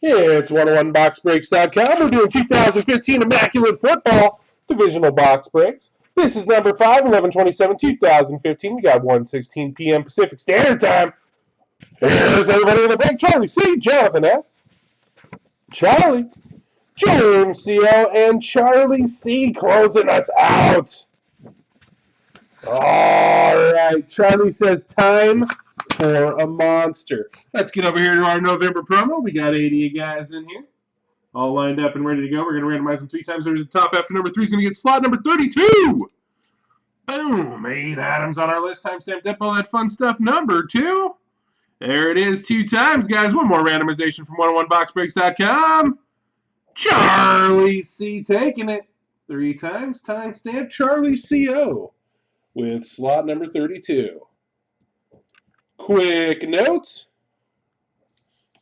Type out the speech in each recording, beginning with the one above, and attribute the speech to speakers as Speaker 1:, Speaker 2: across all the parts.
Speaker 1: It's 101boxbreaks.com. We're doing 2015 Immaculate Football Divisional Box Breaks. This is number 5, 11/27/2015. We got 1:16 p.m. Pacific Standard Time. Here's everybody in the break. Charlie C., Jonathan S., Charlie, James C.O., and Charlie C. closing us out. All right. Charlie says time for a monster. Let's get over here to our November promo. We got 80 guys in here, all lined up and ready to go. We're going to randomize them 3 times. There's the top after number 3 is going to get slot number 32. Boom. 8 items on our list. Timestamp dip, all that fun stuff. Number 2. There it is 2 times, guys. One more randomization from 101boxbreaks.com. Charlie C. taking it 3 times. Timestamp Charlie C.O. with slot number 32. Quick notes.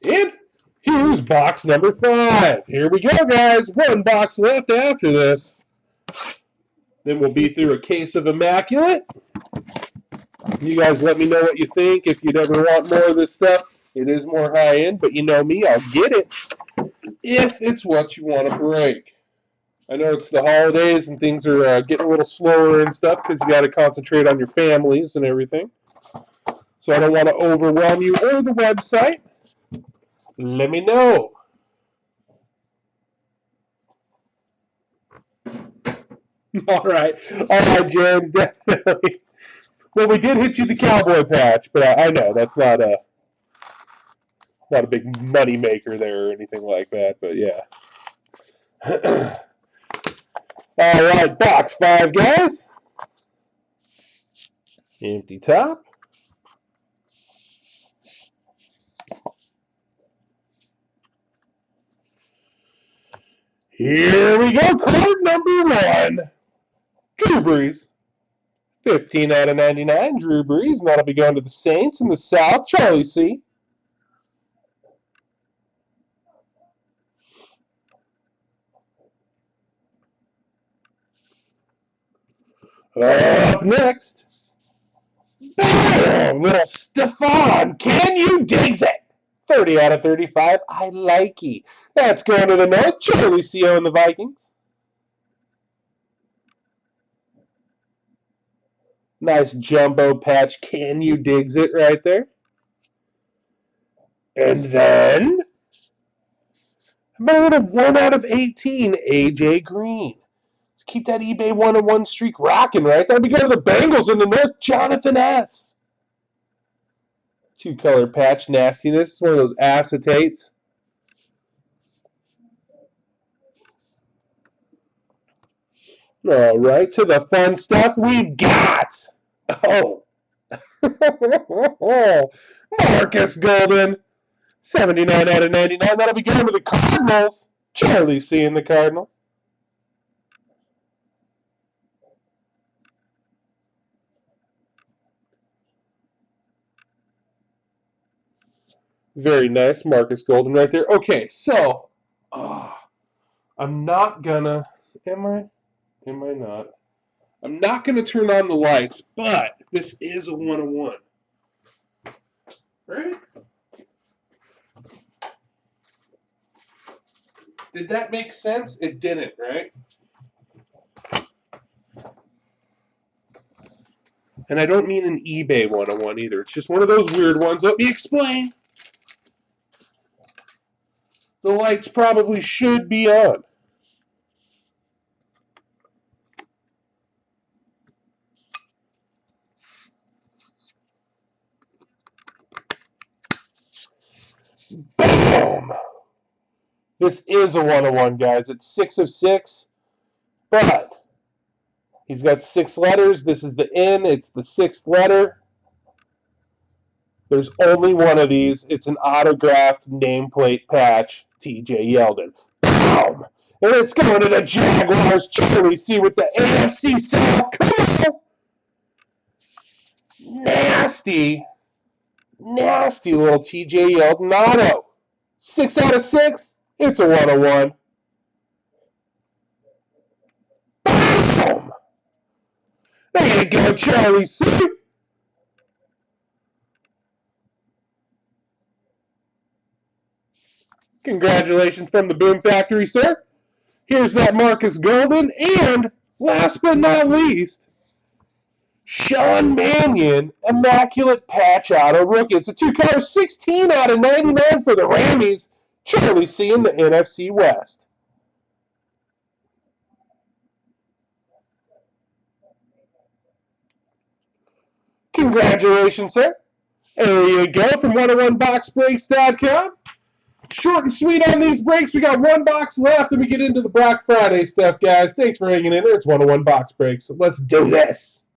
Speaker 1: And here's box number 5. Here we go, guys. 1 box left after this. Then we'll be through a case of Immaculate. You guys let me know what you think. If you'd ever want more of this stuff, it is more high-end, but you know me, I'll get it if it's what you want to break. I know it's the holidays and things are getting a little slower and stuff because you got to concentrate on your families and everything. So I don't want to overwhelm you or the website. Let me know. All right, James, definitely. Well, we did hit you the cowboy patch, but I know that's not a big money maker there or anything like that. But yeah. All right, box 5, guys. Empty top. Here we go. Card number 1. Drew Brees. 15 out of 99. Drew Brees. And that'll be going to the Saints in the South. Charlie C. Up next. Bam! Little Stephon. Can you digs it? 30 out of 35. I like it. That's going to the North. Charlie C.O. and the Vikings. Nice jumbo patch. Can you digs it right there? And then a little 1 out of 18. A.J. Green. Let's keep that eBay 1-1 streak rocking, right? That'll be going to the Bengals in the North. Jonathan S. 2-color patch nastiness. It's one of those acetates. All right, to the fun stuff we've got. Oh. Marcus Golden. 79 out of 99. That'll be going to the Cardinals. Charlie C. and the Cardinals. Very nice, Marcus Golden right there. Okay, so I'm not gonna. Am I? Am I not? I'm not gonna turn on the lights, but this is a 1-1. Right? Did that make sense? It didn't, right? And I don't mean an eBay 1-1 either. It's just one of those weird ones. Let me explain. The lights probably should be on. Boom! This is a 1-1, guys. It's 6 of 6, but he's got 6 letters. This is the N. It's the 6th letter. There's only one of these. It's an autographed nameplate patch, TJ Yeldon. Boom! And it's going to the Jaguars. Charlie C. with the AFC South. Come on! Nasty little TJ Yeldon auto. 6 out of 6. It's a 1-1. Boom! There you go, Charlie C. Congratulations from the Boom Factory, sir. Here's that Marcus Golden. And last but not least, Sean Mannion, Immaculate Patch Auto Rookie. It's a 2-color 16 out of 99 for the Rammies. Charlie C in the NFC West. Congratulations, sir. There you go from 101boxbreaks.com. Short and sweet on these breaks. We got one box left, and we get into the Black Friday stuff, guys. Thanks for hanging in there. It's 101 Box Breaks. So let's do this.